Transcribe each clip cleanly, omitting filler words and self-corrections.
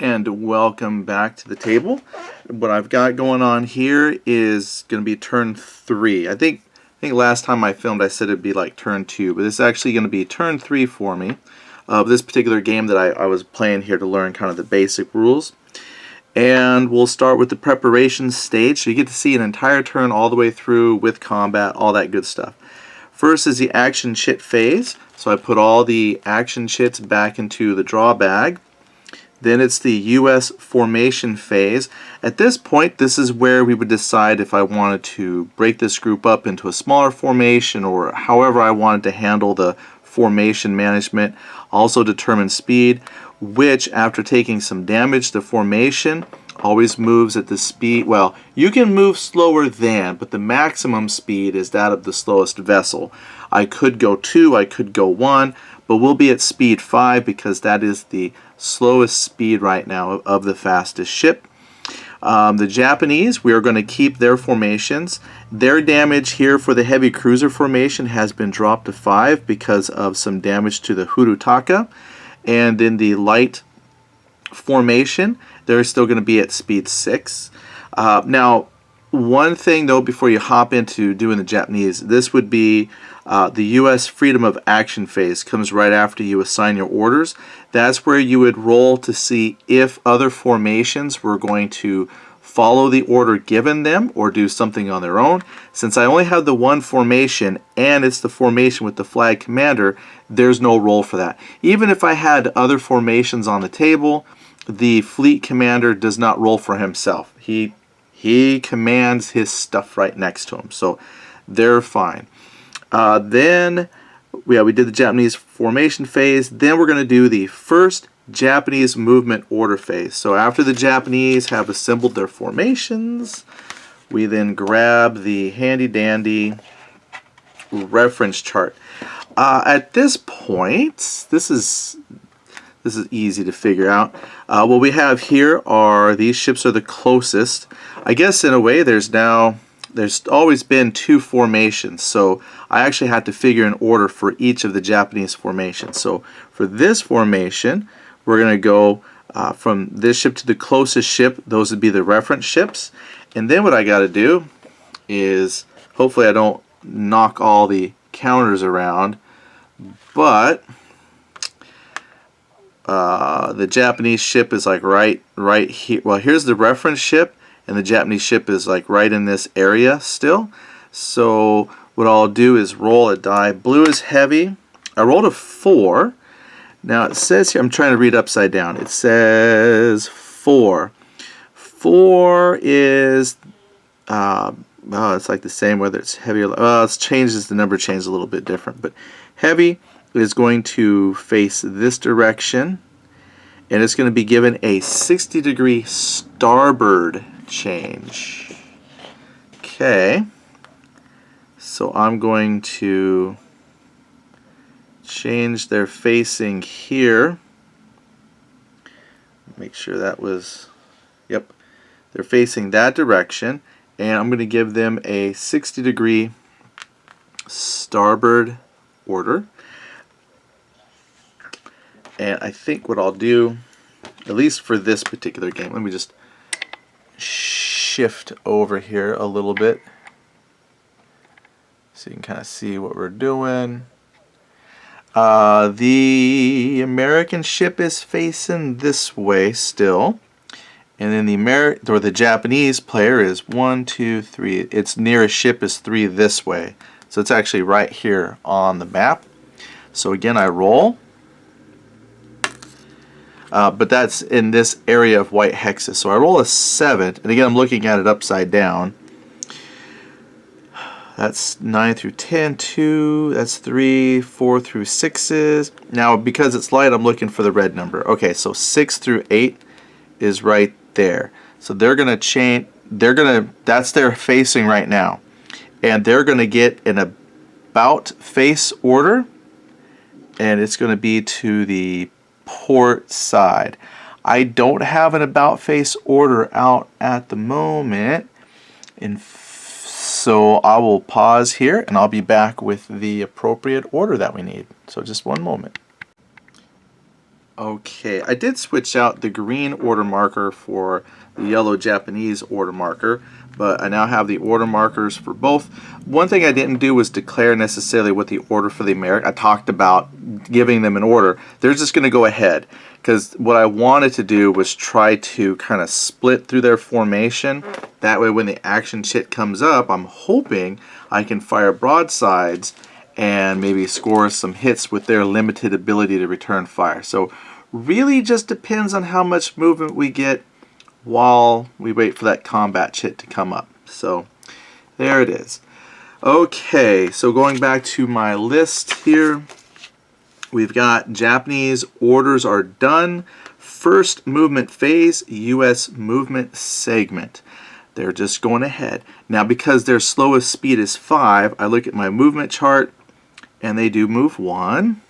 And welcome back to the table. What I've got going on here is going to be turn 3. I think last time I filmed I said it'd be like turn 2, but this is actually going to be turn 3 for me of this particular game that I was playing here to learn kind of the basic rules. And we'll start with the preparation stage, so you get to see an entire turn all the way through with combat, all that good stuff. First is the action chit phase, so I put all the action chits back into the draw bag. Then it's the US formation phase. At this point, this is where we would decide if I wanted to break this group up into a smaller formation or however I wanted to handle the formation management. Also determine speed, which after taking some damage, the formation always moves at the speed. Well, you can move slower than, but the maximum speed is that of the slowest vessel. I could go 2, I could go 1, but we'll be at speed 5 because that is the slowest speed right now of the fastest ship. The Japanese, we are going to keep their formations. Their damage here for the heavy cruiser formation has been dropped to 5 because of some damage to the Hurutaka. And in the light formation, they're still going to be at speed 6. Now, one thing though before you hop into doing the Japanese, this would be the US freedom of action phase comes right after you assign your orders. That's where you would roll to see if other formations were going to follow the order given them or do something on their own. Since I only have the one formation and it's the formation with the flag commander, there's no roll for that. Even if I had other formations on the table, the fleet commander does not roll for himself. He commands his stuff right next to him, so they're fine. Then we did the Japanese formation phase. Then we're going to do the first Japanese movement order phase. So after the Japanese have assembled their formations, we then grab the handy dandy reference chart. At this point, this is easy to figure out. What we have here are these ships are the closest. I guess in a way there's always been 2 formations, so I actually had to figure an order for each of the Japanese formations. So for this formation, we're going to go from this ship to the closest ship. Those would be the reference ships. And then what I got to do is, hopefully I don't knock all the counters around, but the Japanese ship is like right here. Well, here's the reference ship, and the Japanese ship is like right in this area still. So what I'll do is roll a die. Blue is heavy. I rolled a 4. Now it says here, I'm trying to read upside down. It says 4. 4 is, it's like the same whether it's heavy or, the number changes a little bit different. But heavy is going to face this direction, and it's going to be given a 60-degree starboard change. Okay, so I'm going to change their facing here. Make sure that was, yep, they're facing that direction, and I'm going to give them a 60-degree starboard order. And I think what I'll do, at least for this particular game, let me just shift over here a little bit so you can kind of see what we're doing. The American ship is facing this way still, and then the Japanese player is 1, 2, 3. Its nearest ship is 3 this way, so it's actually right here on the map. So again, I roll. But that's in this area of white hexes. So I roll a 7, and again I'm looking at it upside down. That's 9 through 10, 2, that's 3, 4 through 6s. Now because it's light, I'm looking for the red number. Okay, so 6 through 8 is right there. So they're going to change, that's their facing right now. And they're going to get an about face order, and it's going to be to the port side. I don't have an about face order out at the moment, and so I will pause here and I'll be back with the appropriate order that we need. So just one moment. Okay, I did switch out the green order marker for the yellow Japanese order marker, but I now have the order markers for both. One thing I didn't do was declare necessarily what the order for the American. I talked about giving them an order. They're just going to go ahead, because what I wanted to do was try to kind of split through their formation. That way when the action shit comes up, I'm hoping I can fire broadsides and maybe score some hits with their limited ability to return fire. So really just depends on how much movement we get while we wait for that combat shit to come up. So there it is. Okay, so going back to my list here, we've got Japanese orders are done. First movement phase, US movement segment. They're just going ahead. Now because their slowest speed is 5, I look at my movement chart and they do move 1.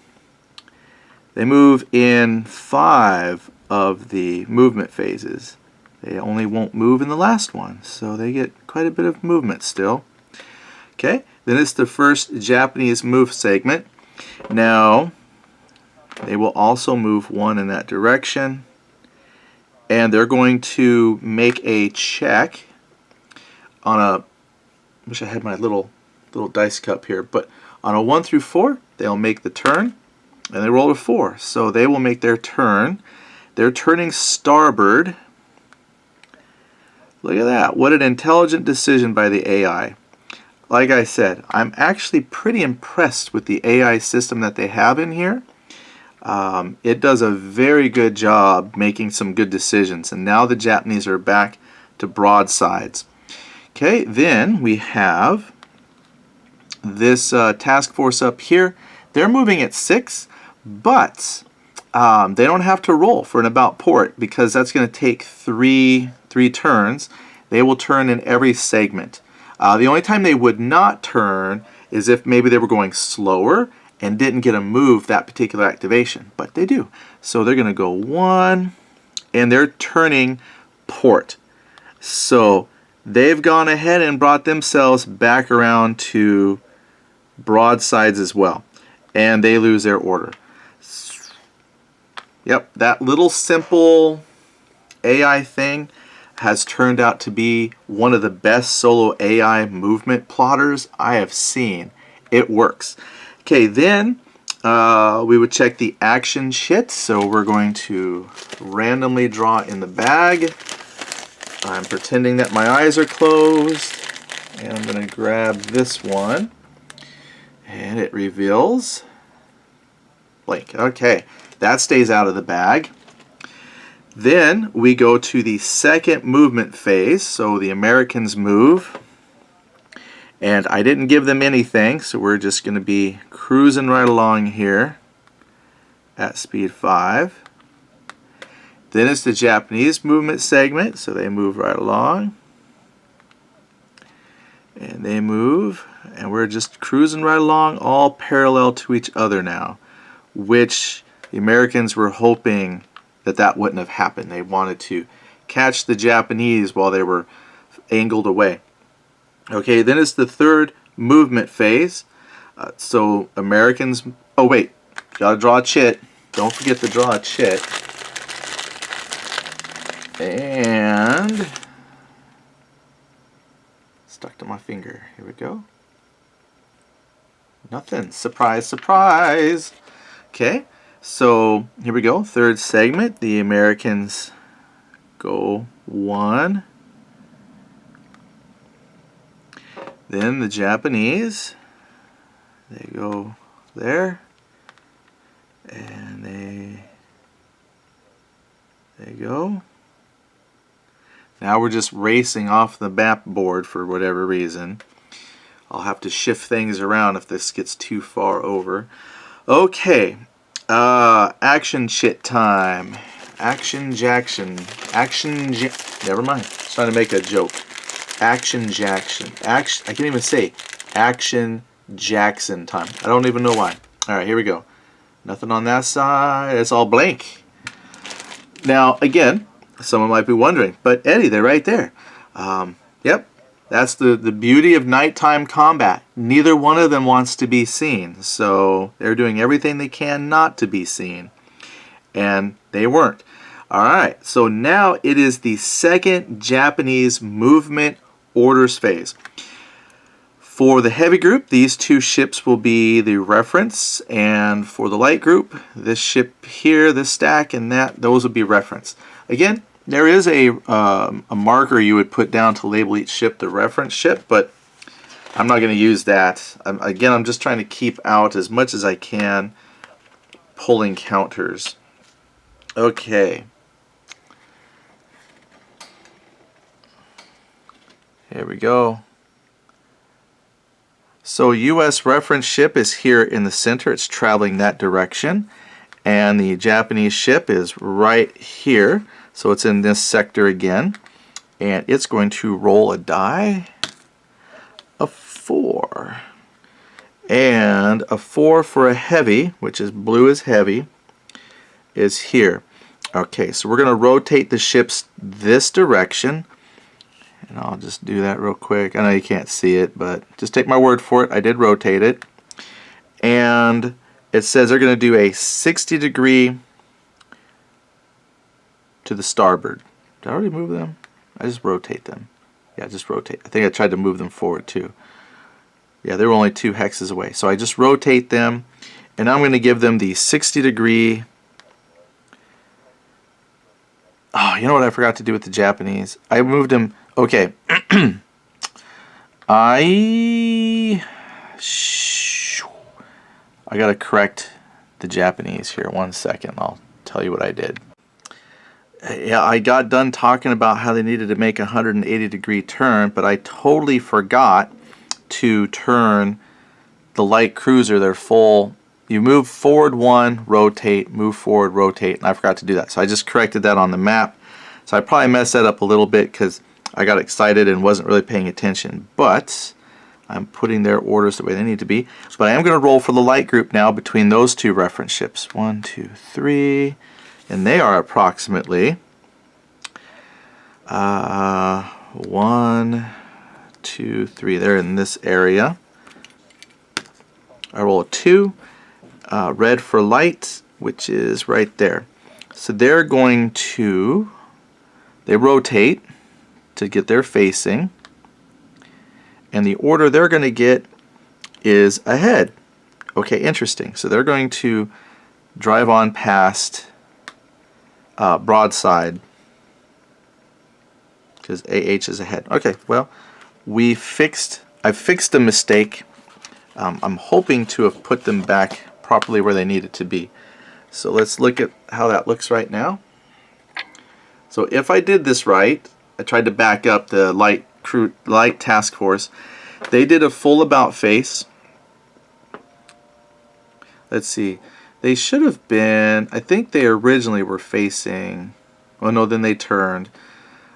They move in 5 of the movement phases. They only won't move in the last one, so they get quite a bit of movement still. Okay, then it's the first Japanese move segment. Now, they will also move 1 in that direction, and they're going to make a check on a, I wish I had my little dice cup here, but on a 1 through 4, they'll make the turn, and they roll a 4. So they will make their turn. They're turning starboard. Look at that. What an intelligent decision by the AI. Like I said, I'm actually pretty impressed with the AI system that they have in here. It does a very good job making some good decisions. And now the Japanese are back to broadsides. Okay, then we have this task force up here. They're moving at 6, but they don't have to roll for an about port because that's going to take three turns. They will turn in every segment. The only time they would not turn is if maybe they were going slower and didn't get a move that particular activation, but they do. So they're going to go 1, and they're turning port. So they've gone ahead and brought themselves back around to broadsides as well, and they lose their order. Yep, that little simple AI thing has turned out to be one of the best solo AI movement plotters I have seen. It works. Okay, then we would check the action shit. So we're going to randomly draw in the bag. I'm pretending that my eyes are closed, and I'm going to grab this one, and it reveals blank. Okay, that stays out of the bag. Then we go to the second movement phase. So the Americans move, and I didn't give them anything, so we're just going to be cruising right along here at speed 5. Then it's the Japanese movement segment, so they move right along, and they move, and we're just cruising right along, all parallel to each other now, which the Americans were hoping that wouldn't have happened. They wanted to catch the Japanese while they were angled away. Okay, then it's the third movement phase. So Americans, oh wait, gotta draw a chit. Don't forget to draw a chit. And stuck to my finger. Here we go. Nothing. Surprise, surprise. Okay. So here we go, third segment. The Americans go 1. Then the Japanese, they go there, and they go. Now we're just racing off the map board for whatever reason. I'll have to shift things around if this gets too far over. Okay. Action shit time. Action Jackson. Never mind. Just trying to make a joke. Action Jackson. I can't even say Action Jackson time. I don't even know why. Alright, here we go. Nothing on that side. It's all blank. Now, again, someone might be wondering, but Eddie, they're right there. Yep. That's the beauty of nighttime combat. Neither one of them wants to be seen, so they're doing everything they can not to be seen. and they weren't. Alright, so now it is the second Japanese movement orders phase. For the heavy group, these two ships will be the reference, and for the light group, this ship here, this stack, and those will be reference. Again, there is a marker you would put down to label each ship the reference ship, but I'm not going to use that. Again, I'm just trying to keep out as much as I can pulling counters. Okay. Here we go. So U.S. reference ship is here in the center. It's traveling that direction. And the Japanese ship is right here. So it's in this sector again. And it's going to roll a die. A 4. And a 4 for a heavy, which is blue is heavy, is here. Okay, so we're going to rotate the ships this direction. And I'll just do that real quick. I know you can't see it, but just take my word for it. I did rotate it. And it says they're going to do a 60-degree to the starboard. Did I already move them? I just rotate them. Yeah, just rotate. I think I tried to move them forward too. Yeah, they were only 2 hexes away. So I just rotate them, and I'm going to give them the 60-degree. Oh, you know what I forgot to do with the Japanese? I moved them. Okay. I gotta correct the Japanese here. 1 second. I'll tell you what I did. Yeah, I got done talking about how they needed to make a 180-degree turn, but I totally forgot to turn the light cruiser their full. You move forward 1, rotate, move forward, rotate, and I forgot to do that. So I just corrected that on the map. So I probably messed that up a little bit because I got excited and wasn't really paying attention. But I'm putting their orders the way they need to be. But I am going to roll for the light group now between those 2 reference ships. 1, 2, 3. And they are approximately 1, 2, 3. They're in this area. I roll a 2. Red for light, which is right there. So they're going to, they rotate to get their facing, and the order they're going to get is ahead. Okay, interesting. So they're going to drive on past broadside because AH is ahead. Okay, well, I fixed a mistake. I'm hoping to have put them back properly where they need it to be. So let's look at how that looks right now. So if I did this right, I tried to back up the light task force. They did a full about face. Let's see. They should have been, I think they originally were facing, oh no, then they turned.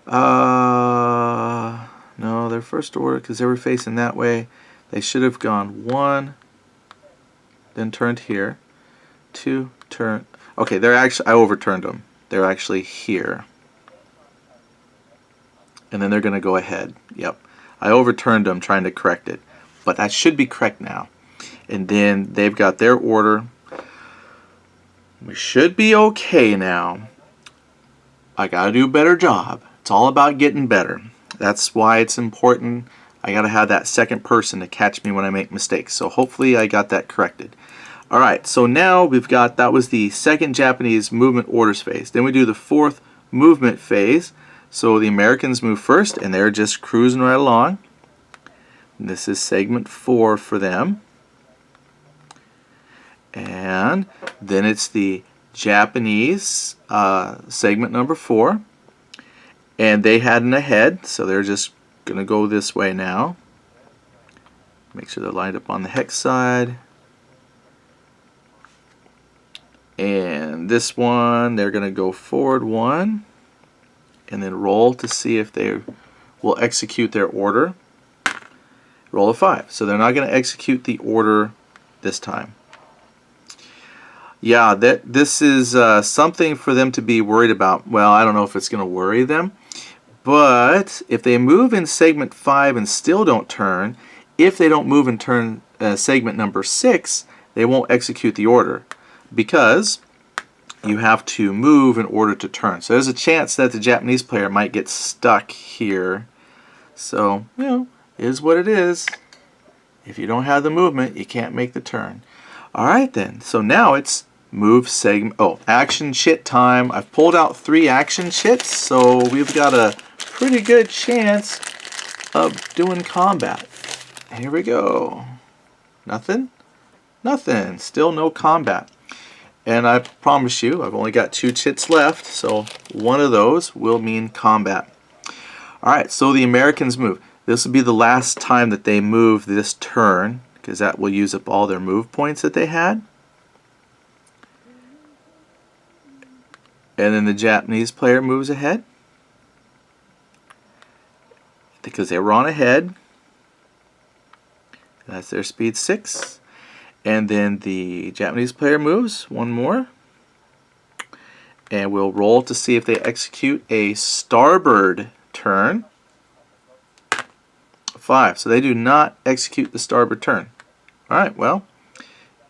No, their first order, because they were facing that way, they should have gone 1, then turned here, 2, turn. Okay, they're actually, I overturned them. They're actually here. And then they're going to go ahead. Yep. I overturned them trying to correct it. But that should be correct now. And then they've got their order. We should be okay now. I got to do a better job. It's all about getting better. That's why it's important. I got to have that second person to catch me when I make mistakes. So hopefully I got that corrected. Alright, so now we've got, that was the second Japanese movement orders phase. Then we do the 4th movement phase. So the Americans move first, and they're just cruising right along. And this is segment 4 for them. And then it's the Japanese segment number 4. And they had an ahead, so they're just going to go this way now. Make sure they're lined up on the hex side. And this one, they're going to go forward 1. And then roll to see if they will execute their order. Roll a 5. So they're not going to execute the order this time. Yeah, this is something for them to be worried about. Well, I don't know if it's going to worry them. But if they move in segment 5 and still don't turn, if they don't move in turn segment number 6, they won't execute the order. Because you have to move in order to turn. So there's a chance that the Japanese player might get stuck here. So, you know, it is what it is. If you don't have the movement, you can't make the turn. Alright then, so now it's move segment, action chit time. I've pulled out 3 action chits, so we've got a pretty good chance of doing combat. Here we go. Nothing? Nothing. Still no combat. And I promise you, I've only got 2 chits left, so one of those will mean combat. Alright, so the Americans move. This will be the last time that they move this turn, because that will use up all their move points that they had. And then the Japanese player moves ahead, because they were on ahead. That's their speed 6. And then the Japanese player moves one more. And we'll roll to see if they execute a starboard turn. 5. So they do not execute the starboard turn. Alright, well,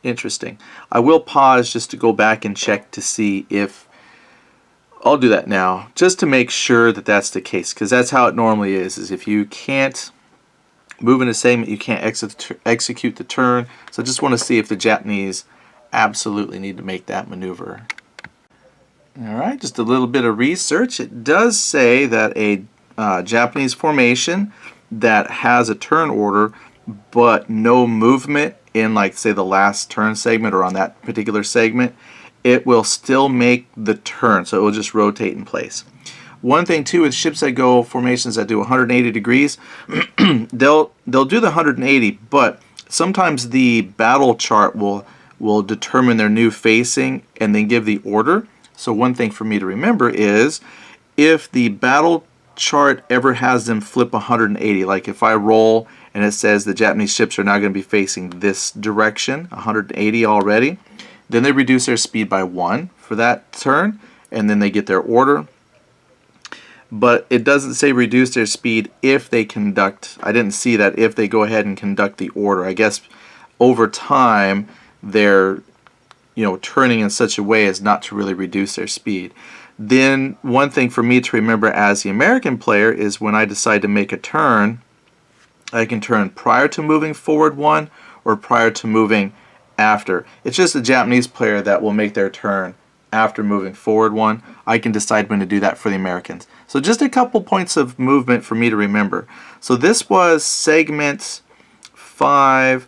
interesting. I will pause just to go back and check to see if... I'll do that now, just to make sure that that's the case, because that's how it normally is if you can't move in a segment, you can't execute the turn. So I just want to see if the Japanese absolutely need to make that maneuver. Alright, just a little bit of research. It does say that a Japanese formation that has a turn order but no movement in, like, say, the last turn segment or on that particular segment, it will still make the turn, so it will just rotate in place. One thing too with ships that go formations that do 180 degrees, they'll do the 180, but sometimes the battle chart will determine their new facing and then give the order. So one thing for me to remember is if the battle chart ever has them flip 180, like if I roll and it says the Japanese ships are now going to be facing this direction, 180 already, then they reduce their speed by 1 for that turn, and then they get their order. But it doesn't say reduce their speed if they conduct. I didn't see that if they go ahead and conduct the order. I guess over time they're, you know, turning in such a way as not to really reduce their speed. Then one thing for me to remember as the American player is when I decide to make a turn, I can turn prior to moving forward 1 or prior to moving after. It's just the Japanese player that will make their turn after moving forward 1. I can decide when to do that for the Americans. So just a couple points of movement for me to remember. So this was segment 5.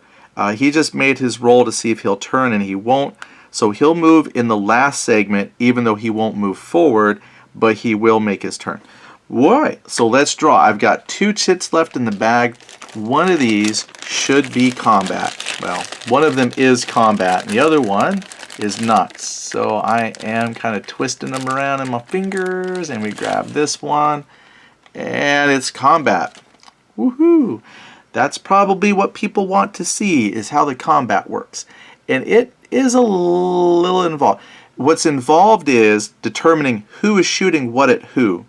He just made his roll to see if he'll turn, and he won't. So he'll move in the last segment even though he won't move forward, but he will make his turn. Alright, so let's draw. I've got 2 chits left in the bag. One of these should be combat. Well, one of them is combat, and the other one is not. So I am kind of twisting them around in my fingers, and we grab this one, and it's combat. Woohoo! That's probably what people want to see, is how the combat works. And it is a little involved. What's involved is determining who is shooting what at who.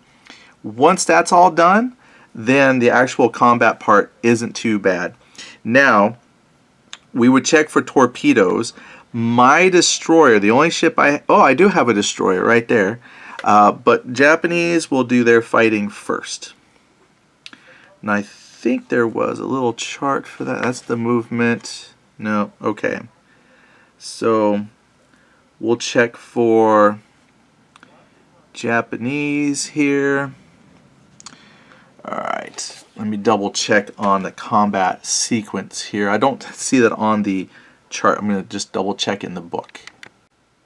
Once that's all done, then the actual combat part isn't too bad. Now, we would check for torpedoes. My destroyer, the only ship I do have a destroyer right there, but Japanese will do their fighting first. And I think there was a little chart for that. That's the movement. No, okay. So we'll check for Japanese here. Alright, let me double check on the combat sequence here. I don't see that on the chart. I'm going to just double check in the book.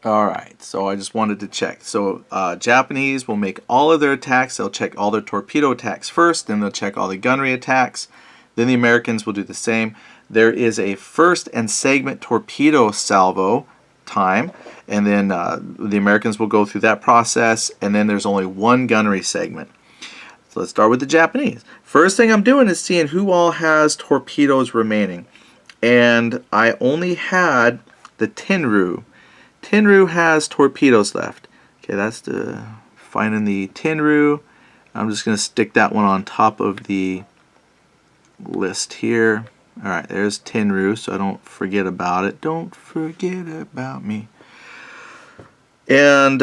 Alright, so I just wanted to check. So Japanese will make all of their attacks. They'll check all their torpedo attacks first, then they'll check all the gunnery attacks. Then the Americans will do the same. There is a first and segment torpedo salvo time, and then the Americans will go through that process, and then there's only 1 gunnery segment. So let's start with the Japanese. First thing I'm doing is seeing who all has torpedoes remaining. And I only had the Tenru. Tenru has torpedoes left. Okay, that's the finding the Tenru. I'm just going to stick that one on top of the list here. Alright, there's Tenru, so I don't forget about it. Don't forget about me. And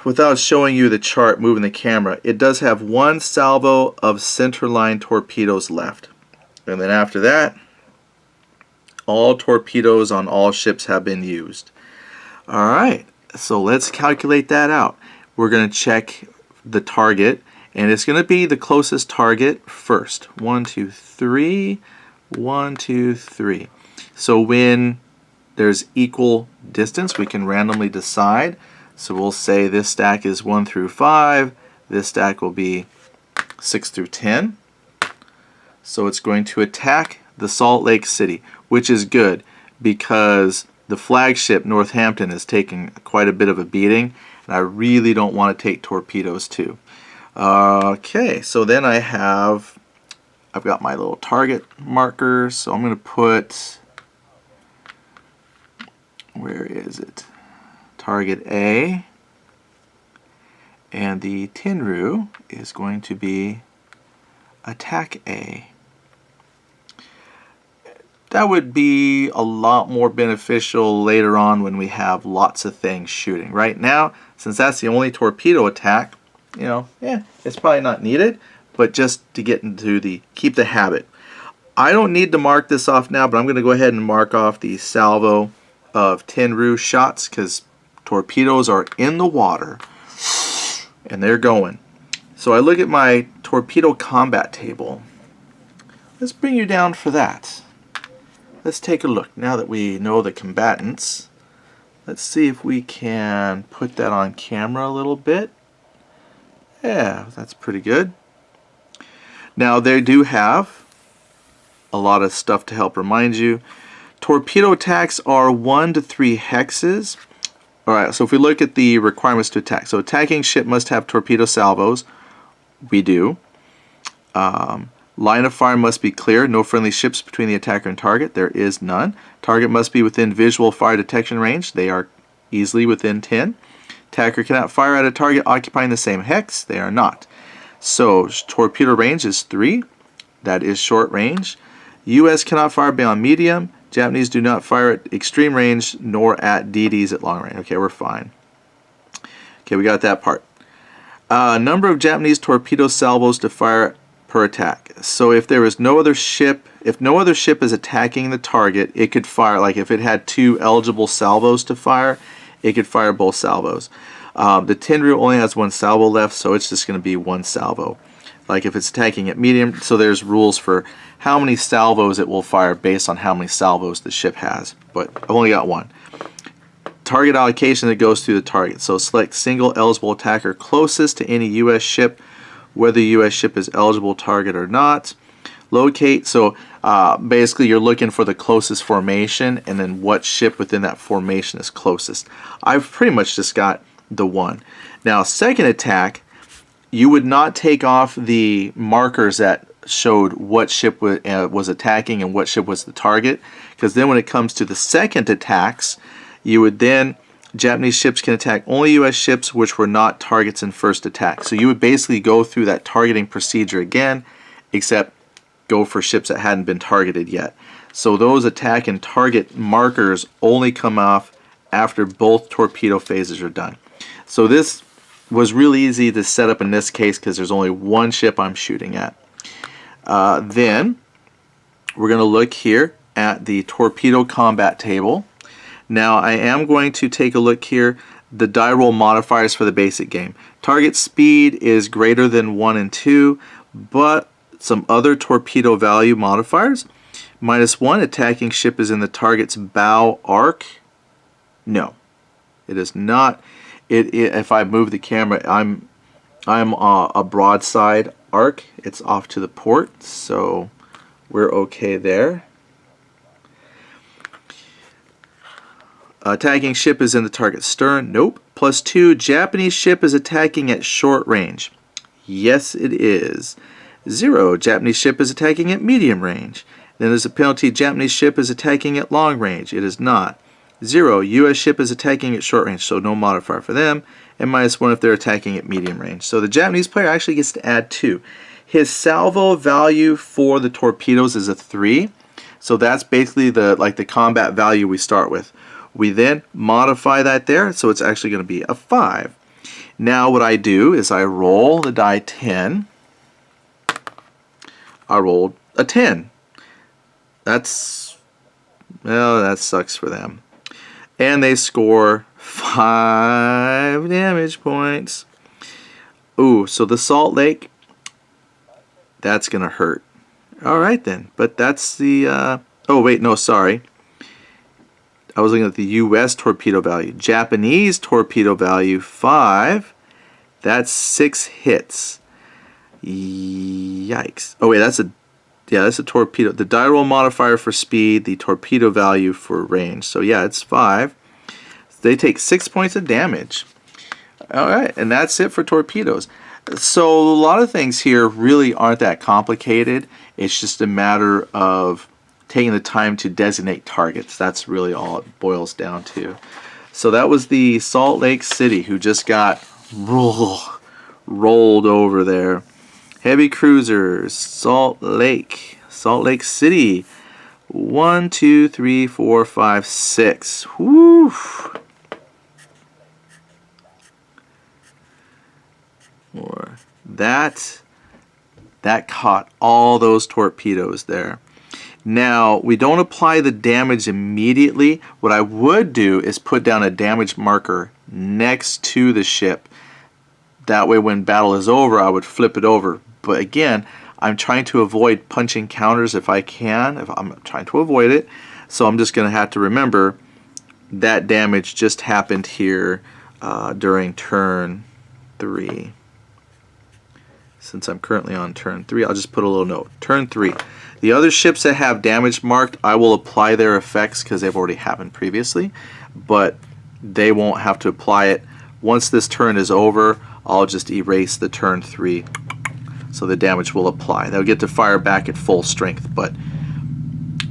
without showing you the chart, moving the camera, it does have one salvo of centerline torpedoes left. And then after that, all torpedoes on all ships have been used. Alright, so let's calculate that out. We're going to check the target, and it's going to be the closest target first. 1, 2, 3, 1, 2, 3. So when there's equal distance, we can randomly decide. So we'll say this stack is 1 through 5, this stack will be 6 through 10. So it's going to attack the Salt Lake City, which is good because the flagship Northampton is taking quite a bit of a beating, and I really don't want to take torpedoes too. Okay, so then I've got my little target marker, so I'm going to put, where is it? Target A, and the Tenru is going to be attack A. That would be a lot more beneficial later on when we have lots of things shooting. Right now, since that's the only torpedo attack, it's probably not needed, but just to get into keep the habit. I don't need to mark this off now, but I'm going to go ahead and mark off the salvo of Tenru shots because torpedoes are in the water and they're going. So I look at my Torpedo Combat table. Let's bring you down for that. Let's take a look. Now that we know the combatants, let's see if we can put that on camera a little bit. Yeah, that's pretty good. Now they do have a lot of stuff to help remind you. Torpedo attacks are 1 to 3 hexes. Alright, so if we look at the requirements to attack. So attacking ship must have torpedo salvos. We do. Line of fire must be clear. No friendly ships between the attacker and target. There is none. Target must be within visual fire detection range. They are easily within 10. Attacker cannot fire at a target occupying the same hex. They are not. So torpedo range is 3. That is short range. U.S. cannot fire beyond medium. Japanese do not fire at extreme range nor at DDs at long range. Okay, we're fine. Okay, we got that part. Number of Japanese torpedo salvos to fire per attack. So if there is no other ship, if no other ship is attacking the target, it could fire, like if it had 2 eligible salvos to fire, it could fire both salvos. The Tenru only has 1 salvo left, so it's just going to be 1 salvo. Like if it's attacking at medium, so there's rules for how many salvos it will fire based on how many salvos the ship has. But I've only got 1. Target allocation that goes through the target. So select single eligible attacker closest to any U.S. ship, whether the U.S. ship is eligible target or not. Locate, so basically you're looking for the closest formation and then what ship within that formation is closest. I've pretty much just got the 1. Now second attack, you would not take off the markers that showed what ship was attacking and what ship was the target, because then when it comes to the second attacks, you would then, Japanese ships can attack only U.S. ships which were not targets in first attack. So you would basically go through that targeting procedure again, except go for ships that hadn't been targeted yet. So those attack and target markers only come off after both torpedo phases are done. So this was really easy to set up in this case because there's only 1 ship I'm shooting at. Then we're going to look here at the Torpedo Combat table. Now I am going to take a look here, the die roll modifiers for the basic game. Target speed is greater than 1 and 2, but some other torpedo value modifiers. -1, attacking ship is in the target's bow arc. No, it is not. If I move the camera, I'm a broadside arc. It's off to the port, so we're okay there. Attacking ship is in the target stern. Nope. +2, Japanese ship is attacking at short range. Yes, it is. 0, Japanese ship is attacking at medium range. Then there's a penalty, Japanese ship is attacking at long range. It is not. 0, U.S. ship is attacking at short range, so no modifier for them. And -1 if they're attacking at medium range. So the Japanese player actually gets to add 2. His salvo value for the torpedoes is a 3. So that's basically the combat value we start with. We then modify that there, so it's actually going to be a 5. Now what I do is I roll the die 10. I rolled a 10. Well, that sucks for them. And they score 5 damage points. Ooh, so the Salt Lake, that's going to hurt. Alright then, but that's the, oh wait, no, sorry. I was looking at the US torpedo value. Japanese torpedo value, 5. That's 6 hits. Yikes. Oh wait, that's a torpedo. The die roll modifier for speed, the torpedo value for range. So yeah, it's 5. They take 6 points of damage. Alright, and that's it for torpedoes. So a lot of things here really aren't that complicated. It's just a matter of taking the time to designate targets. That's really all it boils down to. So that was the Salt Lake City, who just got rolled over there. Heavy cruisers, Salt Lake City. 1, 2, 3, 4, 5, 6. Whew. That caught all those torpedoes there. Now, we don't apply the damage immediately. What I would do is put down a damage marker next to the ship. That way when battle is over, I would flip it over. But again, I'm trying to avoid punching counters if I can. I'm trying to avoid it. So I'm just going to have to remember that damage just happened here during turn 3. Since I'm currently on turn 3, I'll just put a little note. Turn 3. The other ships that have damage marked, I will apply their effects because they've already happened previously, but they won't have to apply it. Once this turn is over, I'll just erase the turn 3, so the damage will apply. They'll get to fire back at full strength, but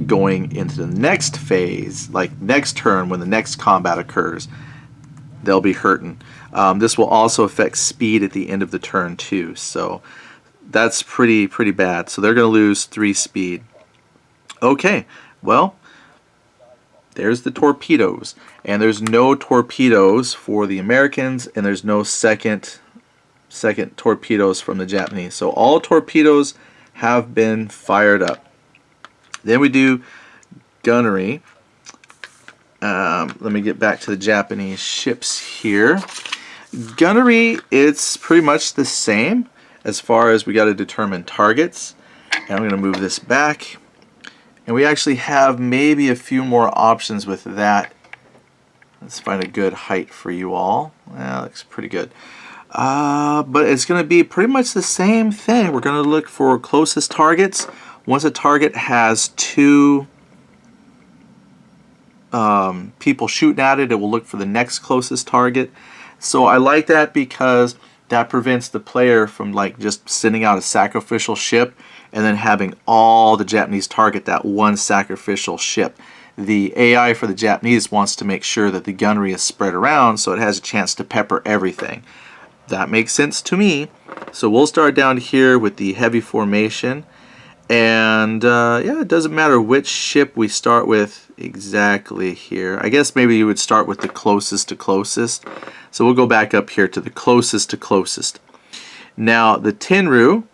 going into the next phase, like next turn when the next combat occurs, they'll be hurting. This will also affect speed at the end of the turn too, so that's pretty bad. So they're going to lose 3 speed. Okay, well, there's the torpedoes, and there's no torpedoes for the Americans, and there's no second torpedoes from the Japanese. So all torpedoes have been fired up. Then we do gunnery. Let me get back to the Japanese ships here. Gunnery, it's pretty much the same as far as we got to determine targets. And I'm going to move this back. And we actually have maybe a few more options with that. Let's find a good height for you all. That looks pretty good. But it's going to be pretty much the same thing. We're going to look for closest targets. Once a target has 2 people shooting at it, it will look for the next closest target. So I like that because that prevents the player from like just sending out a sacrificial ship and then having all the Japanese target that one sacrificial ship. The AI for the Japanese wants to make sure that the gunnery is spread around so it has a chance to pepper everything. That makes sense to me. So we'll start down here with the heavy formation. And yeah, it doesn't matter which ship we start with exactly here. I guess maybe you would start with the closest to closest. So we'll go back up here to the closest to closest. Now the Tenru,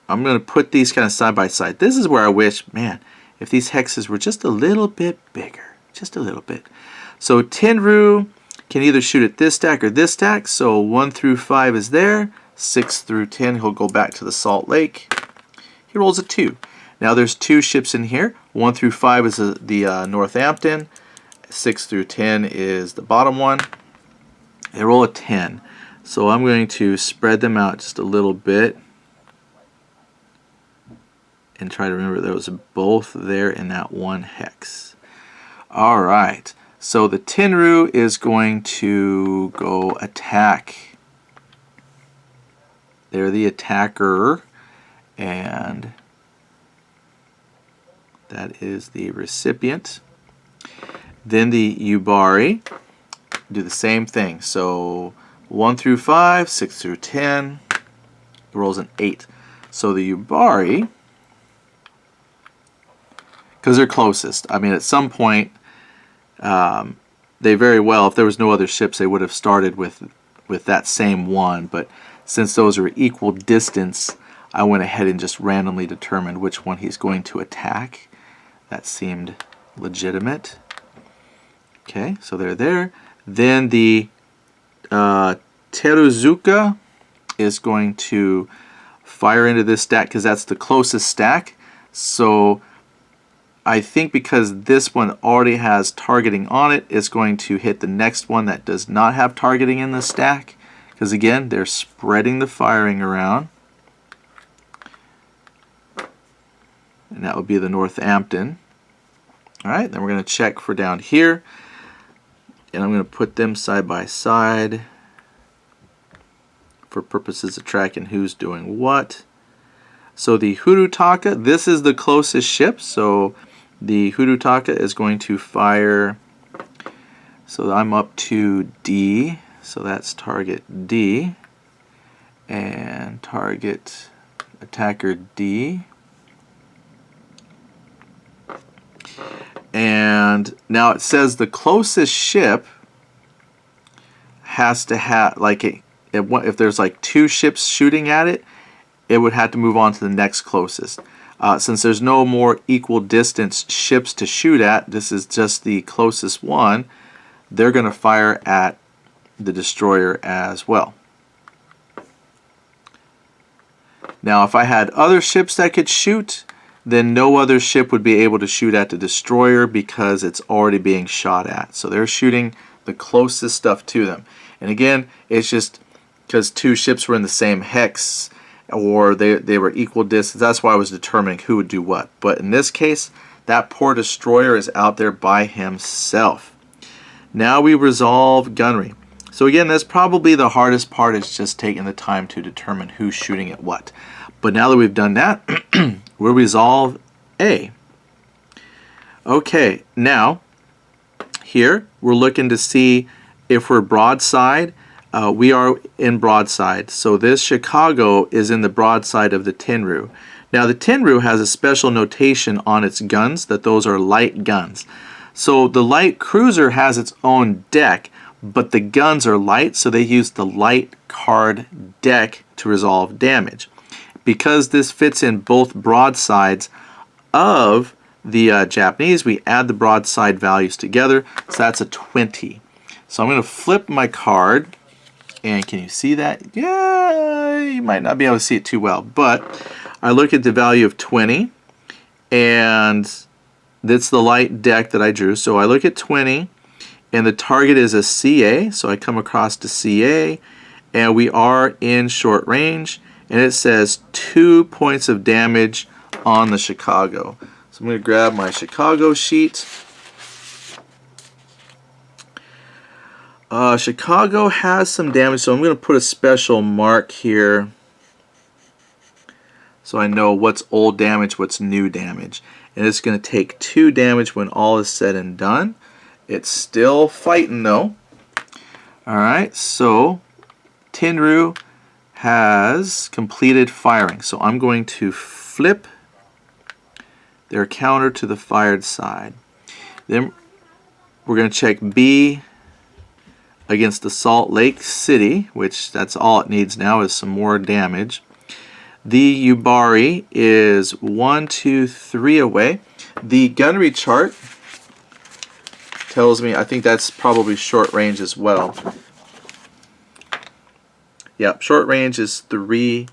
I'm going to put these kind of side by side. This is where I wish, man, if these hexes were just a little bit bigger. Just a little bit. So Tenru can either shoot at this stack or this stack. So 1 through 5 is there. 6 through 10, he'll go back to the Salt Lake. He rolls a 2. Now there's 2 ships in here. 1 through 5 is the Northampton. 6 through 10 is the bottom one. They roll a 10. So I'm going to spread them out just a little bit and try to remember those are both there in that one hex. Alright, so the Tenru is going to go attack. They're the attacker, and that is the recipient. Then the Yubari do the same thing. So 1 through 5, 6 through 10, rolls an 8. So the Yubari, because they're closest, I mean at some point they very well, if there was no other ships, they would have started with that same one. But since those are equal distance, I went ahead and just randomly determined which one he's going to attack. That seemed legitimate. Okay, so they're there. Then the Teruzuka is going to fire into this stack because that's the closest stack. So I think because this one already has targeting on it, it's going to hit the next one that does not have targeting in the stack. Because again, they're spreading the firing around. And that would be the Northampton. Alright, then we're going to check for down here. And I'm going to put them side by side for purposes of tracking who's doing what. So the Hurutaka, this is the closest ship. So the Hurutaka is going to fire. So I'm up to D. So that's target D. And target attacker D. And now it says the closest ship has to have, like, if there's like two ships shooting at it, it would have to move on to the next closest. Since there's no more equal distance ships to shoot at, this is just the closest one, they're going to fire at the destroyer as well. Now if I had other ships that could shoot, then no other ship would be able to shoot at the destroyer because it's already being shot at. So they're shooting the closest stuff to them. And again, it's just because two ships were in the same hex or they were equal distance. That's why I was determining who would do what. But in this case, that poor destroyer is out there by himself. Now we resolve gunnery. So again, that's probably the hardest part, is just taking the time to determine who's shooting at what. But now that we've done that, we'll resolve A. Okay, now here we're looking to see if we're broadside. We are in broadside. So this Chicago is in the broadside of the Tenru. Now the Tenru has a special notation on its guns that those are light guns. So the light cruiser has its own deck, but the guns are light, so they use the light card deck to resolve damage. Because this fits in both broadsides of the Japanese, we add the broadside values together, so that's a 20. So I'm going to flip my card, and can you see that? Yeah, you might not be able to see it too well, but I look at the value of 20, and that's the light deck that I drew. So I look at 20, and the target is a CA, so I come across to CA, and we are in short range. And it says 2 points of damage on the Chicago. So I'm going to grab my Chicago sheet. Chicago has some damage, so I'm going to put a special mark here so I know what's old damage, what's new damage. And it's going to take 2 damage when all is said and done. It's still fighting though. Alright, so Tenru has completed firing. So I'm going to flip their counter to the fired side. Then we're going to check B against the Salt Lake City, which that's all it needs now is some more damage. The Yubari is 1, 2, 3 away. The gunnery chart tells me, I think that's probably short range as well. Yep, short range is 3,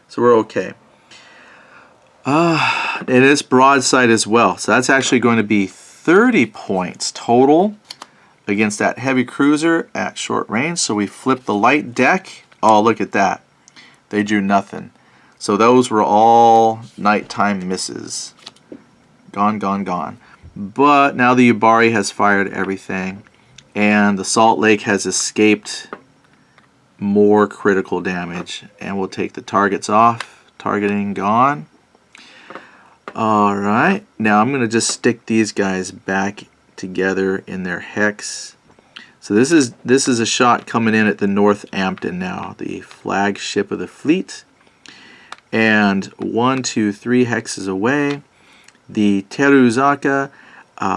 so we're okay. It is broadside as well, so that's actually going to be 30 points total against that heavy cruiser at short range. So we flip the light deck. Oh, look at that. They drew nothing. So those were all nighttime misses. Gone, gone, gone. But now the Yubari has fired everything, and the Salt Lake has escaped more critical damage. And we'll take the targets off. Targeting gone. Alright, now I'm going to just stick these guys back together in their hex. So this is a shot coming in at the Northampton now, the flagship of the fleet. And 1, 2, 3 hexes away. The Teruzaka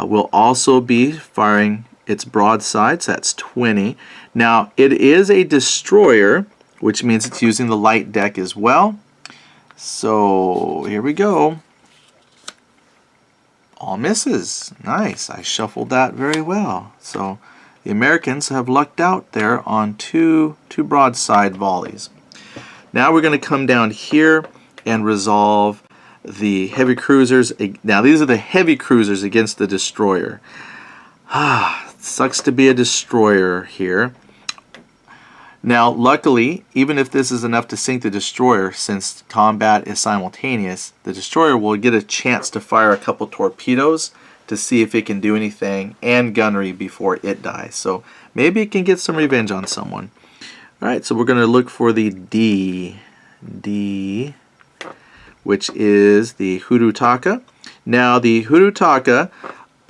will also be firing its broadside, so that's 20. Now, it is a destroyer, which means it's using the light deck as well. So, here we go. All misses. Nice. I shuffled that very well. So, the Americans have lucked out there on two broadside volleys. Now we're going to come down here and resolve the heavy cruisers. Now, these are the heavy cruisers against the destroyer. Sucks to be a destroyer here. Now, luckily, even if this is enough to sink the destroyer, since combat is simultaneous, the destroyer will get a chance to fire a couple torpedoes to see if it can do anything, and gunnery before it dies. So maybe it can get some revenge on someone. Alright, so we're going to look for the D, which is the Hurutaka. Now, the Hurutaka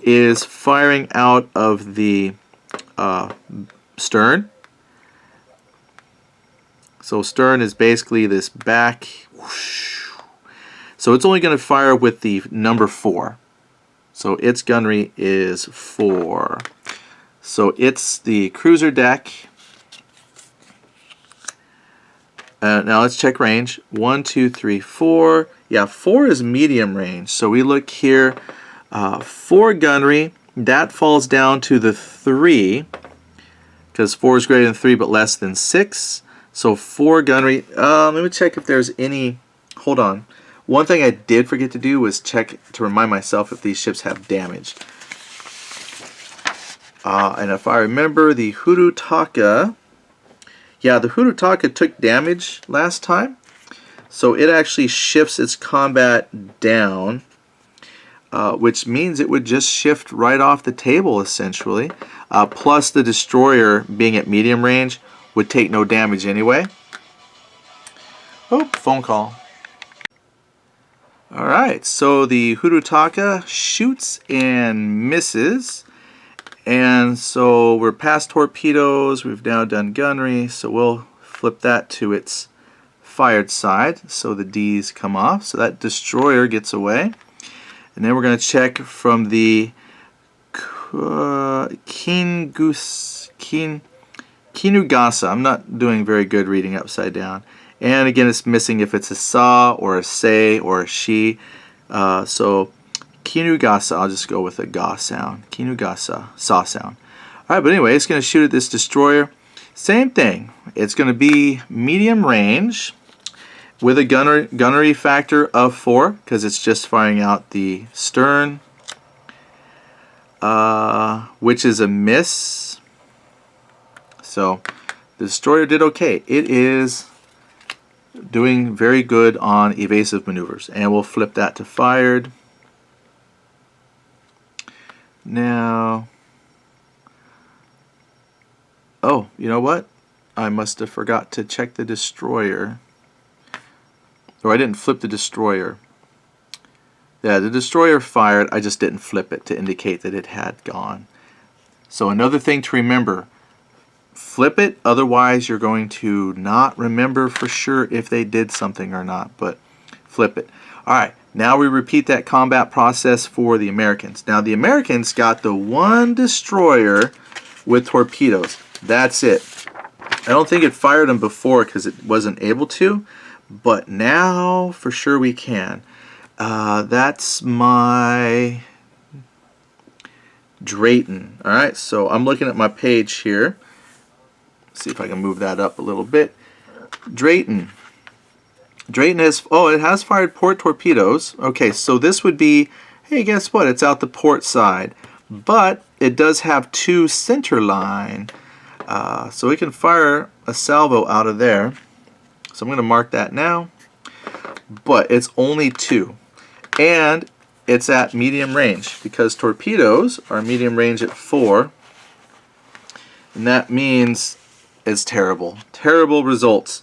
is firing out of the stern. So stern is basically this back. Whoosh. So it's only going to fire with the number 4. So its gunnery is 4. So it's the cruiser deck. Now let's check range. 1, 2, 3, 4. Yeah, 4 is medium range. So we look here. 4 gunnery. That falls down to the 3. Because 4 is greater than 3 but less than 6. So 4 gunnery. Let me check if there's any. Hold on. One thing I did forget to do was check to remind myself if these ships have damage. And if I remember, the Hurutaka. Yeah, the Hurutaka took damage last time. So it actually shifts its combat down. Which means it would just shift right off the table, essentially. Plus the destroyer, being at medium range, would take no damage anyway. Oh, phone call. Alright, so the Hurutaka shoots and misses. And so we're past torpedoes, we've now done gunnery, so we'll flip that to its fired side. So the D's come off, so that destroyer gets away. And then we're going to check from the Kinugasa. I'm not doing very good reading upside down. And again, it's missing if it's a sa or a se or a she. So Kinugasa, I'll just go with a ga sound. Kinugasa, sa sound. Alright, but anyway, it's going to shoot at this destroyer. Same thing. It's going to be medium range with a gunnery factor of 4 because it's just firing out the stern, which is a miss. So the destroyer did okay. It is doing very good on evasive maneuvers, and we'll flip that to fired. Now, oh, you know what? I must have forgot to check the destroyer. Or I didn't flip the destroyer. Yeah, the destroyer fired. I just didn't flip it to indicate that it had gone. So another thing to remember, flip it, otherwise you're going to not remember for sure if they did something or not, but flip it. Alright, now we repeat that combat process for the Americans. Now the Americans got the 1 destroyer with torpedoes. That's it. I don't think it fired them before because it wasn't able to, but now for sure we can. That's my Drayton. Alright, so I'm looking at my page here. See if I can move that up a little bit. Drayton. Drayton has, oh, it has fired port torpedoes. Okay, so this would be, hey, guess what? It's out the port side. But it does have 2 center line. So we can fire a salvo out of there. So I'm going to mark that now. But it's only 2. And it's at medium range because torpedoes are medium range at 4. And that means it's terrible. Terrible results.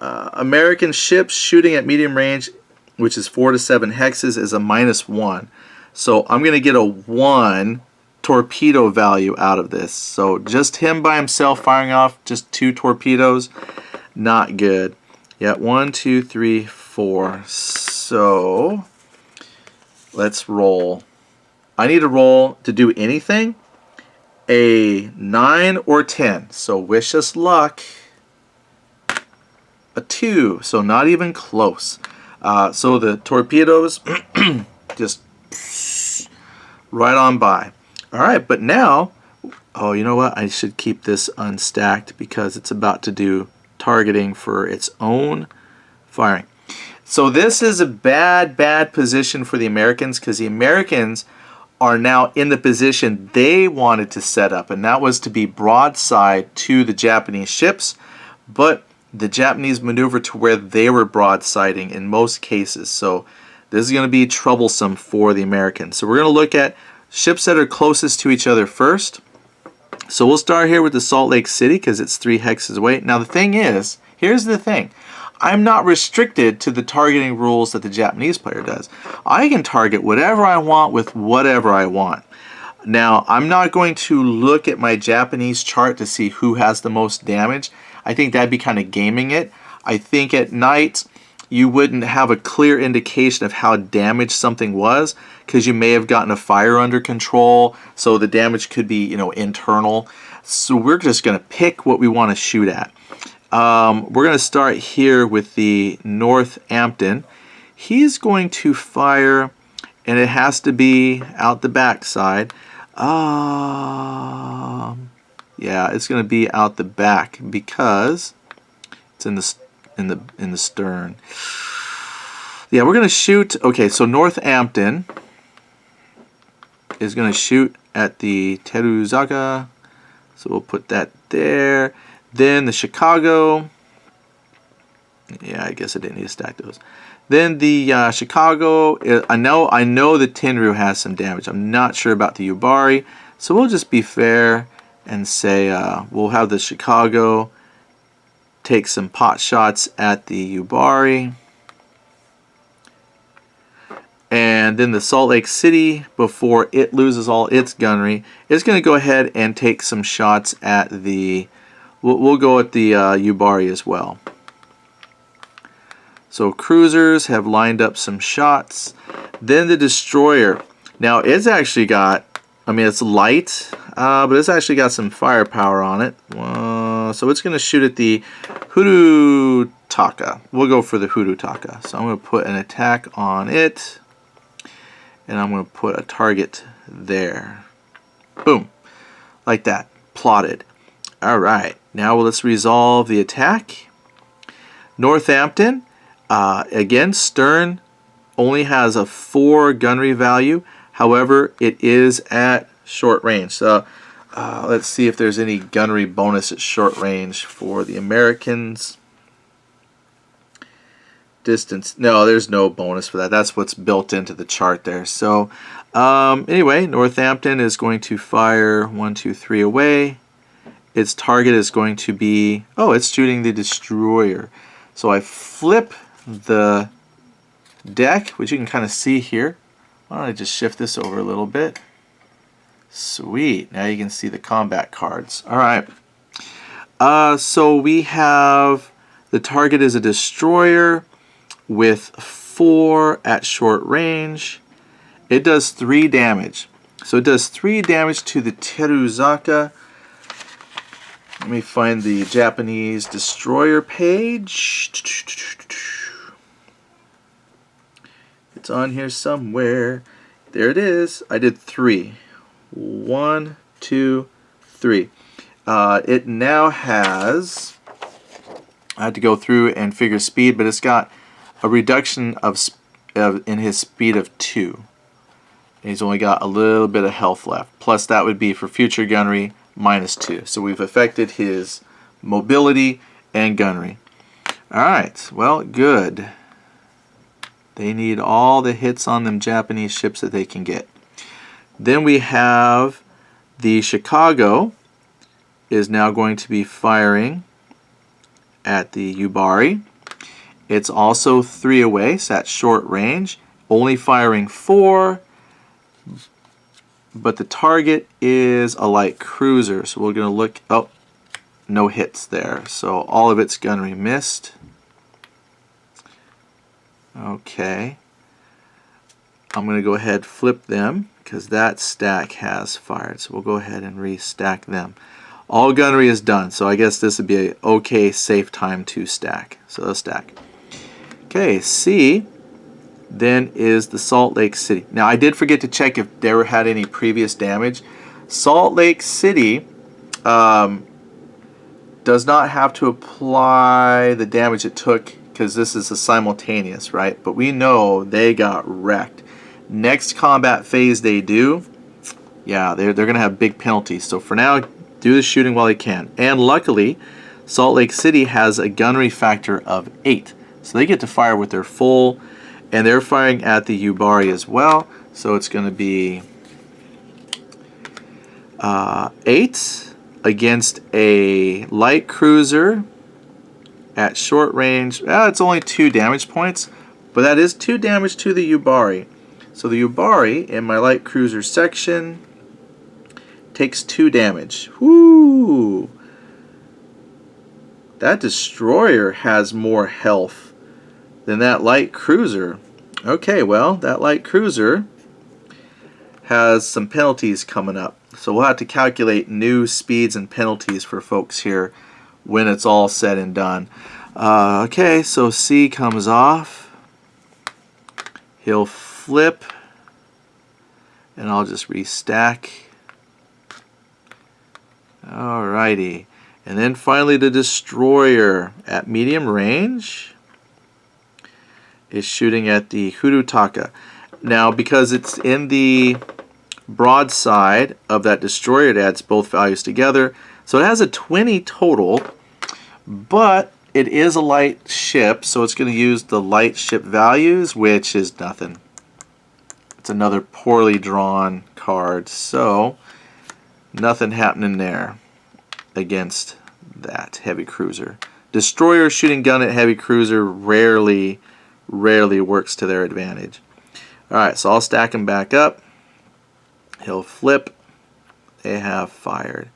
American ships shooting at medium range, which is 4 to 7 hexes, is a -1. So I'm going to get a 1 torpedo value out of this. So just him by himself firing off just 2 torpedoes, not good. Yeah, 1, 2, 3, 4. So let's roll. I need to roll to do anything, a 9 or 10. So wish us luck. A 2, so not even close. So the torpedoes just right on by. All right, but now, oh, you know what? I should keep this unstacked because it's about to do targeting for its own firing. So this is a bad position for the Americans, because the Americans are now in the position they wanted to set up, and that was to be broadside to the Japanese ships, but the Japanese maneuvered to where they were broadsiding in most cases. So this is going to be troublesome for the Americans. So we're going to look at ships that are closest to each other first. So we'll start here with the Salt Lake City because it's 3 hexes away. Now the thing is, here's the thing. I'm not restricted to the targeting rules that the Japanese player does. I can target whatever I want with whatever I want. Now, I'm not going to look at my Japanese chart to see who has the most damage. I think that'd be kind of gaming it. I think at night you wouldn't have a clear indication of how damaged something was, because you may have gotten a fire under control, so the damage could be, internal. So we're just going to pick what we want to shoot at. We're going to start here with the Northampton. He's going to fire, and it has to be out the backside. Yeah, it's going to be out the back because it's in the stern. Yeah, we're going to shoot. Okay, so Northampton is going to shoot at the Teruzaka. So we'll put that there. Then the Chicago. Yeah, I guess I didn't need to stack those. Then the Chicago. I know the Tenryu has some damage. I'm not sure about the Yubari. So we'll just be fair and say we'll have the Chicago take some pot shots at the Yubari. And then the Salt Lake City, before it loses all its gunnery, is going to go ahead and take some shots at the... We'll go at the Yubari as well. So cruisers have lined up some shots. Then the destroyer. Now it's actually got... it's light, but it's actually got some firepower on it. So it's going to shoot at the Hurutaka. We'll go for the Hurutaka. So I'm going to put an attack on it. And I'm going to put a target there. Boom. Like that. Plotted. Alright. Now let's resolve the attack. Northampton. Again, stern only has a 4 gunnery value. However, it is at short range. So let's see if there's any gunnery bonus at short range for the Americans. Distance. No, there's no bonus for that. That's what's built into the chart there. So anyway, Northampton is going to fire 1, 2, 3 away. Its target is going to be... Oh, it's shooting the destroyer. So I flip the deck, which you can kind of see here. Why don't I just shift this over a little bit? Sweet. Now you can see the combat cards. All right. So we have the target is a destroyer with 4 at short range. It does 3 damage. So it does 3 damage to the Teruzaka. Let me find the Japanese destroyer page. It's on here somewhere. There it is. I did 3. 1, 2, 3. It now has... I had to go through and figure speed, but it's got a reduction in his speed of 2. He's only got a little bit of health left. Plus that would be for future gunnery -2. So we've affected his mobility and gunnery. Alright, well, good. They need all the hits on them Japanese ships that they can get. Then we have the Chicago is now going to be firing at the Yubari. It's also 3 away, so at short range, only firing 4, but the target is a light cruiser. So we're going to look, oh, no hits there. So all of its gunnery missed. Okay. I'm going to go ahead flip them because that stack has fired. So we'll go ahead and restack them. All gunnery is done, so I guess this would be a okay safe time to stack. So they'll stack. Okay, C then is the Salt Lake City. Now I did forget to check if they ever had any previous damage. Salt Lake City does not have to apply the damage it took because this is a simultaneous, right? But we know they got wrecked. Next combat phase they do, yeah, they're going to have big penalties. So for now, do the shooting while you can. And luckily, Salt Lake City has a gunnery factor of 8. So they get to fire with their full, and they're firing at the Yubari as well. So it's going to be 8 against a light cruiser at short range. It's only 2 damage points, but that is 2 damage to the Yubari. So the Yubari in my light cruiser section takes 2 damage. Whoo! That destroyer has more health than that light cruiser. Okay, well, that light cruiser has some penalties coming up. So we'll have to calculate new speeds and penalties for folks here when it's all said and done. Okay, so C comes off. He'll flip, and I'll just restack. Alrighty. And then finally the destroyer at medium range is shooting at the Hurutaka. Now because it's in the broadside of that destroyer, it adds both values together. So it has a 20 total, but it is a light ship, so it's going to use the light ship values, which is nothing. It's another poorly drawn card, so nothing happening there against that heavy cruiser. Destroyer shooting gun at heavy cruiser rarely works to their advantage. Alright, so I'll stack him back up. He'll flip. They have fired.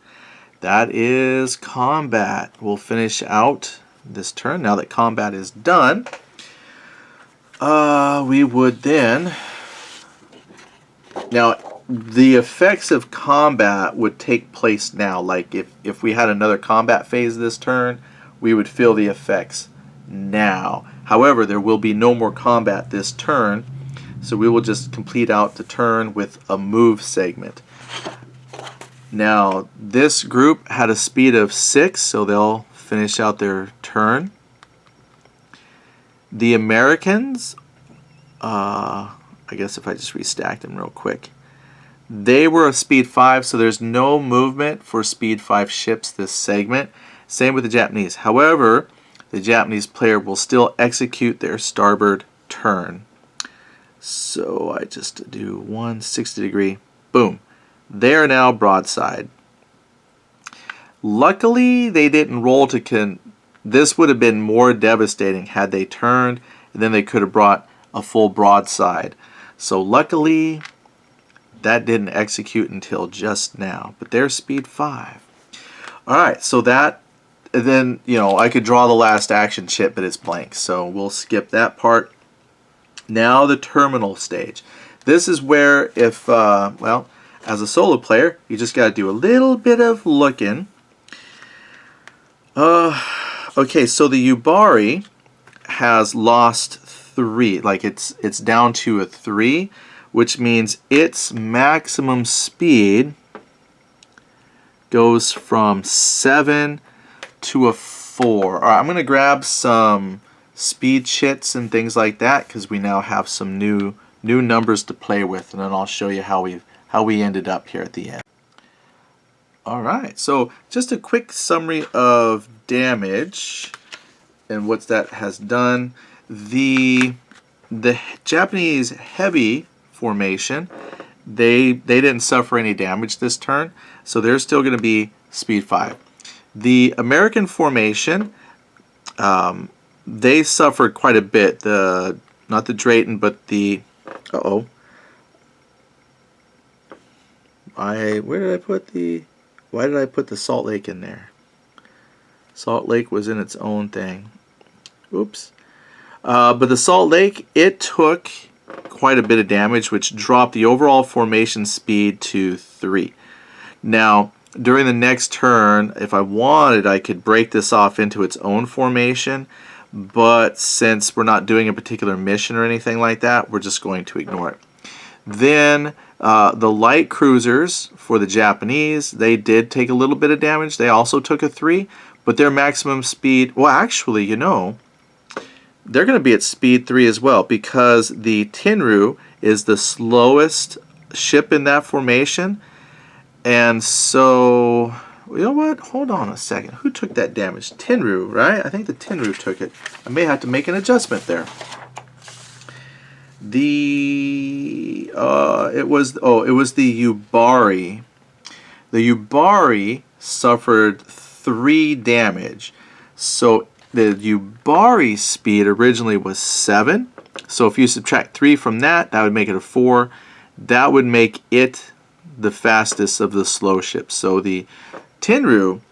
That is combat. We'll finish out this turn. Now that combat is done, we would then... Now, the effects of combat would take place now. Like if we had another combat phase this turn, we would feel the effects now. However, there will be no more combat this turn, so we will just complete out the turn with a move segment. Now, this group had a speed of 6, so they'll finish out their turn. The Americans, I guess if I just restacked them real quick, they were a speed 5, so there's no movement for speed 5 ships this segment. Same with the Japanese. However, the Japanese player will still execute their starboard turn. So I just do 160 degree, boom. They are now broadside. Luckily, they didn't roll to this would have been more devastating had they turned, and then they could have brought a full broadside. So luckily, that didn't execute until just now. But they're speed 5. Alright, so that, then, you know, I could draw the last action chip, but it's blank. So we'll skip that part. Now the terminal stage. This is where if, well, as a solo player, you just got to do a little bit of looking. Okay, so the Yubari has lost 3. Like it's down to a 3, which means its maximum speed goes from 7 to a 4. All right, I'm going to grab some speed chits and things like that because we now have some new numbers to play with, and then I'll show you how we ended up here at the end. Alright, so just a quick summary of damage and what that has done. The Japanese heavy formation, they didn't suffer any damage this turn, so they're still going to be speed 5. The American formation, they suffered quite a bit. Not the Drayton, but the... why did I put the Salt Lake in there? Salt Lake was in its own thing. Oops. But the Salt Lake, it took quite a bit of damage, which dropped the overall formation speed to 3. Now, during the next turn, if I wanted, I could break this off into its own formation, but since we're not doing a particular mission or anything like that, we're just going to ignore it. Then the light cruisers for the Japanese, they did take a little bit of damage. They also took a 3, but their maximum speed, well, actually, you know, they're going to be at speed 3 as well, because the Tenru is the slowest ship in that formation. And so, you know what? Hold on a second. Who took that damage? Tenru, right? I think the Tenru took it. I may have to make an adjustment there. It was the Yubari. The Yubari suffered 3 damage. So the Yubari speed originally was 7. So if you subtract 3 from that, that would make it a 4. That would make it the fastest of the slow ships. So the Tenru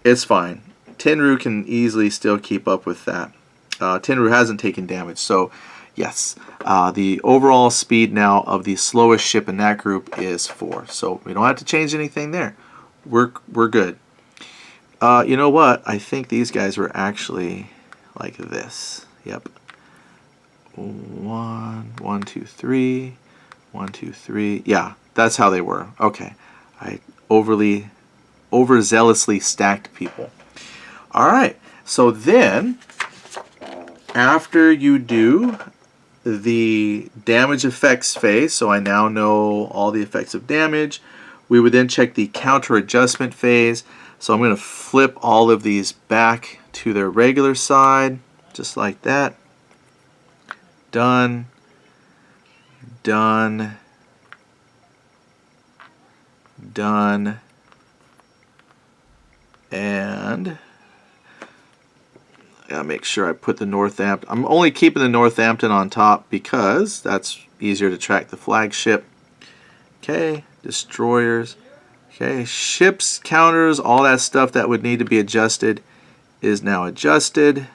is fine. Tenru can easily still keep up with that. Tenru hasn't taken damage. So yes, the overall speed now of the slowest ship in that group is 4. So we don't have to change anything there. We're good. You know what? I think these guys were actually like this. Yep. 1, 2, 3. 1, 2, 3. Yeah, that's how they were. Okay. I overzealously stacked people. All right. So then, after you do the damage effects phase, so I now know all the effects of damage, we would then check the counter adjustment phase. So I'm going to flip all of these back to their regular side, just like that. Done. Done. Done. And I gotta make sure I put the Northampton. I'm only keeping the Northampton on top because that's easier to track the flagship. Okay, destroyers. Okay, ships, counters, all that stuff that would need to be adjusted is now adjusted.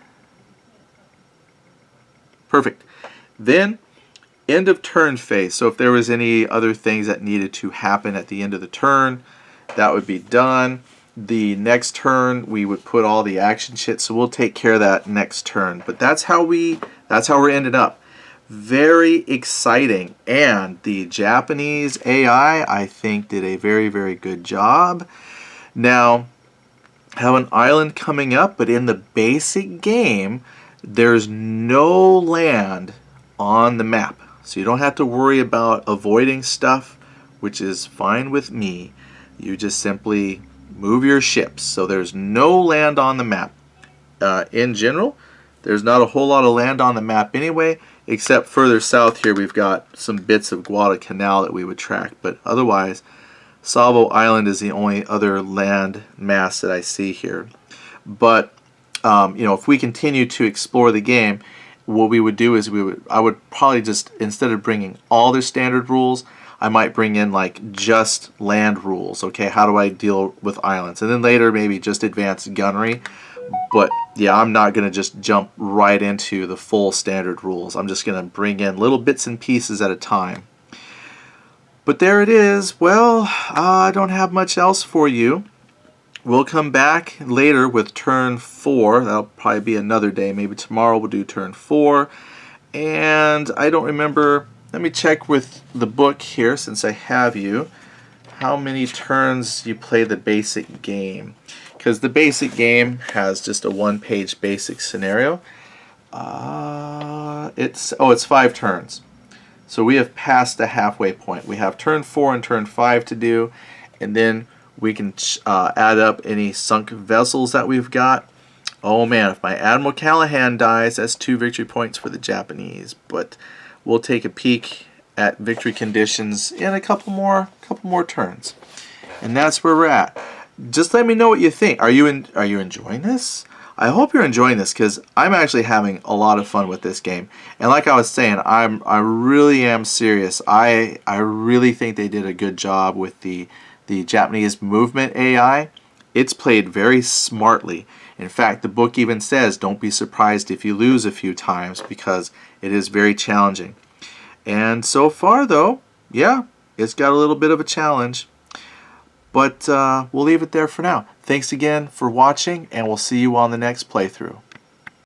Perfect. Then, end of turn phase. So if there was any other things that needed to happen at the end of the turn, that would be done. The next turn, we would put all the action shit, so we'll take care of that next turn. But that's how we're ending up. Very exciting. And the Japanese AI, I think, did a very, very good job. Now, have an island coming up, but in the basic game, there's no land on the map. So you don't have to worry about avoiding stuff, which is fine with me. You just simply move your ships. So there's no land on the map. In general, there's not a whole lot of land on the map anyway, except further south here we've got some bits of Guadalcanal that we would track. But otherwise, Savo Island is the only other land mass that I see here. But you know, if we continue to explore the game, what we would do is I would probably just, instead of bringing all their standard rules, I might bring in like just land rules. Okay, how do I deal with islands? And then later maybe just advanced gunnery. But yeah, I'm not going to just jump right into the full standard rules. I'm just going to bring in little bits and pieces at a time. But there it is. Well, I don't have much else for you. We'll come back later with turn 4. That'll probably be another day. Maybe tomorrow we'll do turn 4. And I don't remember. Let me check with the book here since I have you. How many turns you play the basic game? Because the basic game has just a 1-page basic scenario. It's 5 turns. So we have passed the halfway point. We have turn 4 and turn 5 to do, and then we can add up any sunk vessels that we've got. Oh man, if my Admiral Callahan dies, that's 2 victory points for the Japanese. But we'll take a peek at victory conditions in a couple more turns, and that's where we're at. Just let me know what you think. Are you enjoying this? I hope you're enjoying this because I'm actually having a lot of fun with this game. And like I was saying, I really am serious. I really think they did a good job with the Japanese movement AI. It's played very smartly. In fact, the book even says don't be surprised if you lose a few times because it is very challenging. And so far though, yeah, it's got a little bit of a challenge. But we'll leave it there for now. Thanks again for watching, and we'll see you on the next playthrough.